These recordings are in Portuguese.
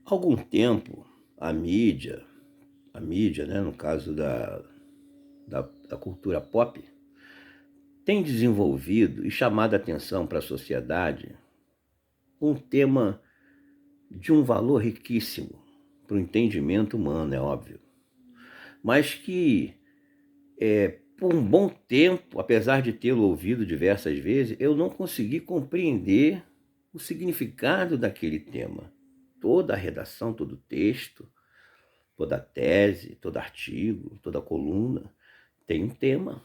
Há algum tempo, a mídia, né, no caso da cultura pop, tem desenvolvido e chamado a atenção para a sociedade um tema de um valor riquíssimo para o entendimento humano, é óbvio, mas que por um bom tempo, apesar de tê-lo ouvido diversas vezes, eu não consegui compreender o significado daquele tema. Toda a redação, todo o texto, toda tese, todo artigo, toda coluna tem um tema.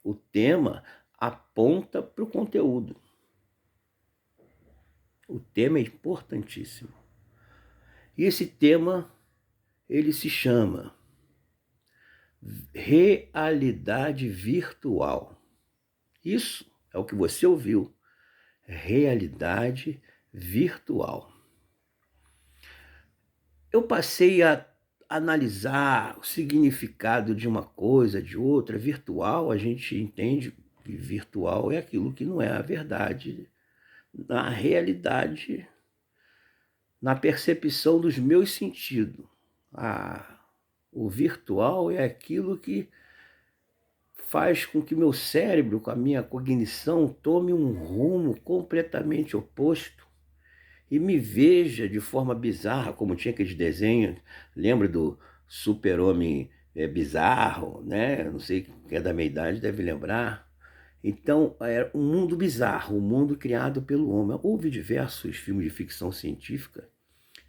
O tema aponta para o conteúdo. O tema é importantíssimo. E esse tema, ele se chama realidade virtual. Isso é o que você ouviu. Realidade virtual. Eu passei a analisar o significado de uma coisa, de outra. Virtual, a gente entende que virtual é aquilo que não é a verdade, na realidade, na percepção dos meus sentidos. O virtual é aquilo que faz com que meu cérebro, com a minha cognição, tome um rumo completamente oposto e me veja de forma bizarra, como tinha aqueles desenhos, lembra do super-homem bizarro, né? Não sei quem é da minha idade deve lembrar. Então, era um mundo bizarro, um mundo criado pelo homem. Houve diversos filmes de ficção científica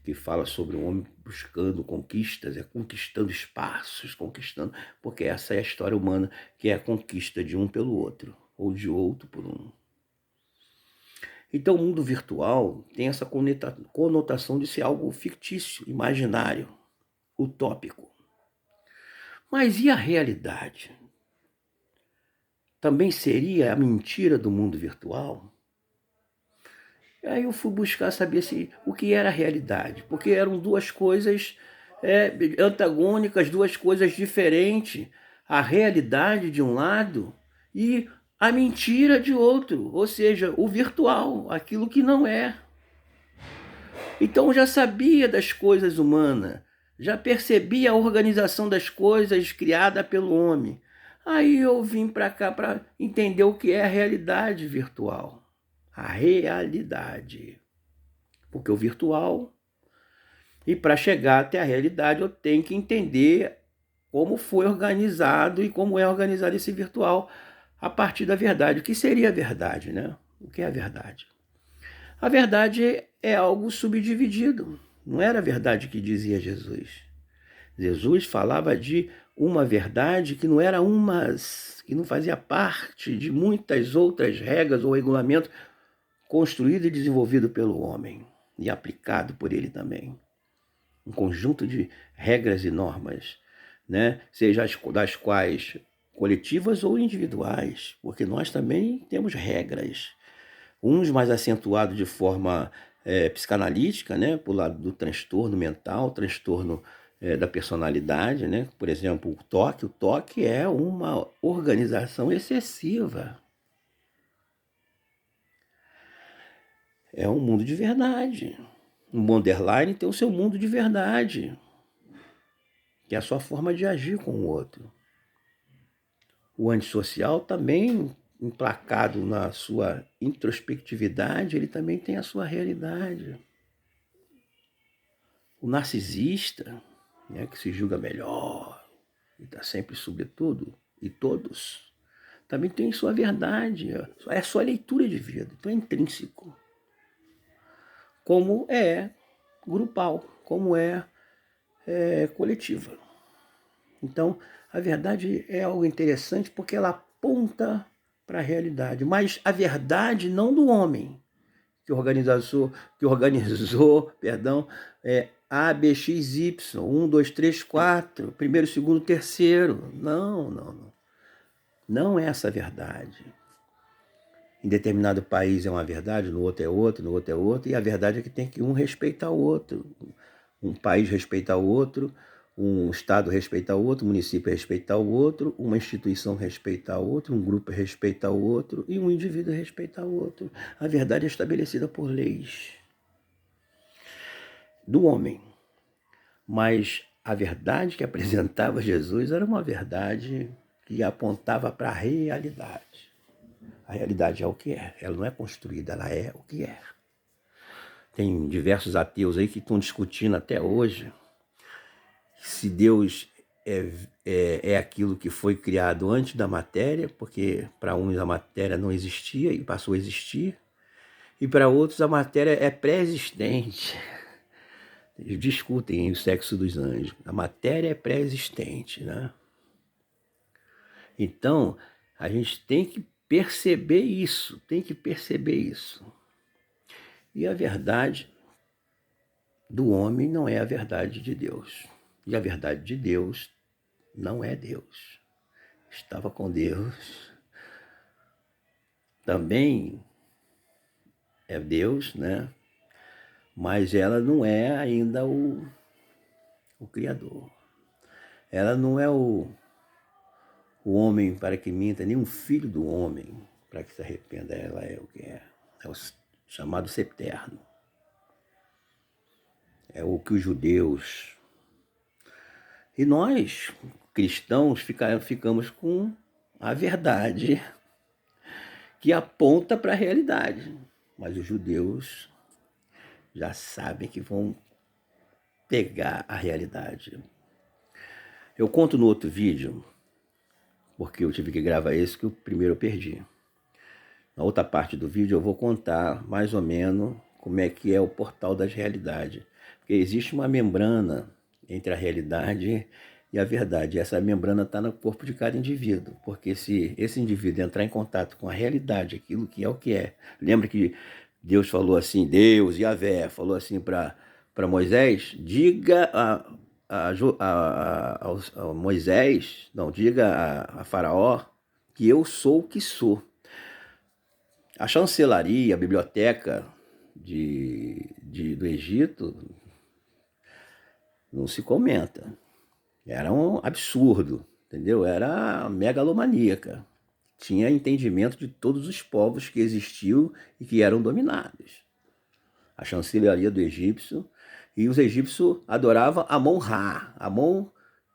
que fala sobre um homem buscando conquistas, conquistando espaços, conquistando, porque essa é a história humana, que é a conquista de um pelo outro, ou de outro por um. Então, o mundo virtual tem essa conotação de ser algo fictício, imaginário, utópico. Mas e a realidade? Também seria a mentira do mundo virtual? Aí eu fui buscar saber o que era a realidade, porque eram duas coisas antagônicas, duas coisas diferentes. A realidade de um lado e a mentira de outro, ou seja, o virtual, aquilo que não é. Então eu já sabia das coisas humanas, já percebia a organização das coisas criada pelo homem. Aí eu vim para cá para entender o que é a realidade virtual. A realidade. Porque o virtual, e para chegar até a realidade, eu tenho que entender como foi organizado e como é organizado esse virtual a partir da verdade. O que seria a verdade, né? O que é a verdade? A verdade é algo subdividido. Não era a verdade que dizia Jesus. Jesus falava de uma verdade que não era que não fazia parte de muitas outras regras ou regulamentos construído e desenvolvido pelo homem e aplicado por ele também. Um conjunto de regras e normas, né? Seja das quais coletivas ou individuais, porque nós também temos regras, uns mais acentuados de forma psicanalítica, né? Por lado do transtorno mental, transtorno da personalidade, né? Por exemplo, o toque é uma organização excessiva. É um mundo de verdade. O borderline tem o seu mundo de verdade, que é a sua forma de agir com o outro. O antissocial também, emplacado na sua introspectividade, ele também tem a sua realidade. O narcisista, né, que se julga melhor e está sempre sobretudo e todos, também tem sua verdade, é a sua leitura de vida, então é intrínseco. Como é grupal, como é coletiva. Então, a verdade é algo interessante porque ela aponta para a realidade, mas a verdade não do homem que organizou, perdão, A, B, X, Y, 1, 2, 3, 4, primeiro, segundo, terceiro. Não, não, não. Não é essa a verdade. Em determinado país é uma verdade, no outro é outra, no outro é outra, e a verdade é que tem que um respeitar o outro. Um país respeitar o outro, um estado respeitar o outro, um município respeitar o outro, uma instituição respeitar o outro, um grupo respeitar o outro e um indivíduo respeitar o outro. A verdade é estabelecida por leis do homem. Mas a verdade que apresentava Jesus era uma verdade que apontava para a realidade. A realidade é o que é, ela não é construída, ela é o que é. Tem diversos ateus aí que estão discutindo até hoje se Deus é aquilo que foi criado antes da matéria, porque para uns a matéria não existia e passou a existir, e para outros a matéria é pré-existente. Eles discutem o sexo dos anjos. A matéria é pré-existente, né? Então, a gente tem que perceber isso, tem que perceber isso. E a verdade do homem não é a verdade de Deus. E a verdade de Deus não é Deus. Estava com Deus. Também é Deus, né? Mas ela não é ainda o Criador. Ela não é o homem para que minta, nem um filho do homem para que se arrependa. Ela é o que é. É o chamado septerno. É o que os judeus... E nós, cristãos, ficamos com a verdade que aponta para a realidade. Mas os judeus já sabem que vão pegar a realidade. Eu conto no outro vídeo, porque eu tive que gravar esse, que o primeiro eu perdi. Na outra parte do vídeo eu vou contar mais ou menos como é que é o portal das realidades. Porque existe uma membrana entre a realidade e a verdade. E essa membrana está no corpo de cada indivíduo. Porque se esse indivíduo entrar em contato com a realidade, aquilo que é o que é. Lembra que Deus falou assim, Deus, Yahvé, falou assim para Moisés, diga a Moisés, não, diga a Faraó que eu sou o que sou. A chancelaria, a biblioteca do Egito não se comenta. Era um absurdo, entendeu? Era megalomaníaca. Tinha entendimento de todos os povos que existiam e que eram dominados. A chancelaria do egípcio, e os egípcios adoravam Amon-Ra. Amon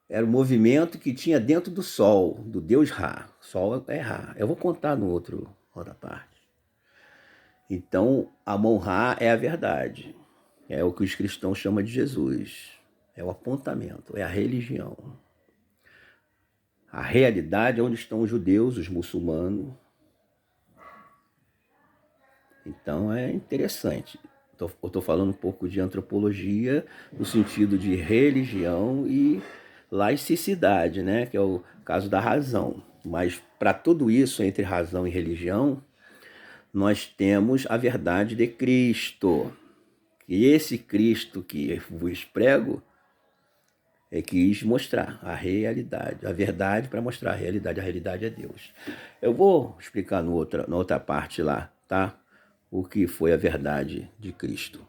era o movimento que tinha dentro do sol, do deus Ra. Sol é Ra. Eu vou contar no outra parte. Então, Amon-Ra é a verdade. É o que os cristãos chamam de Jesus. É o apontamento, é a religião. A realidade é onde estão os judeus, os muçulmanos. Então é interessante. Eu estou falando um pouco de antropologia no sentido de religião e laicidade, né? Que é o caso da razão. Mas para tudo isso, entre razão e religião, nós temos a verdade de Cristo. E esse Cristo que vos prego quis mostrar a realidade, a verdade para mostrar a realidade é Deus. Eu vou explicar na outra parte lá, tá? O que foi a verdade de Cristo.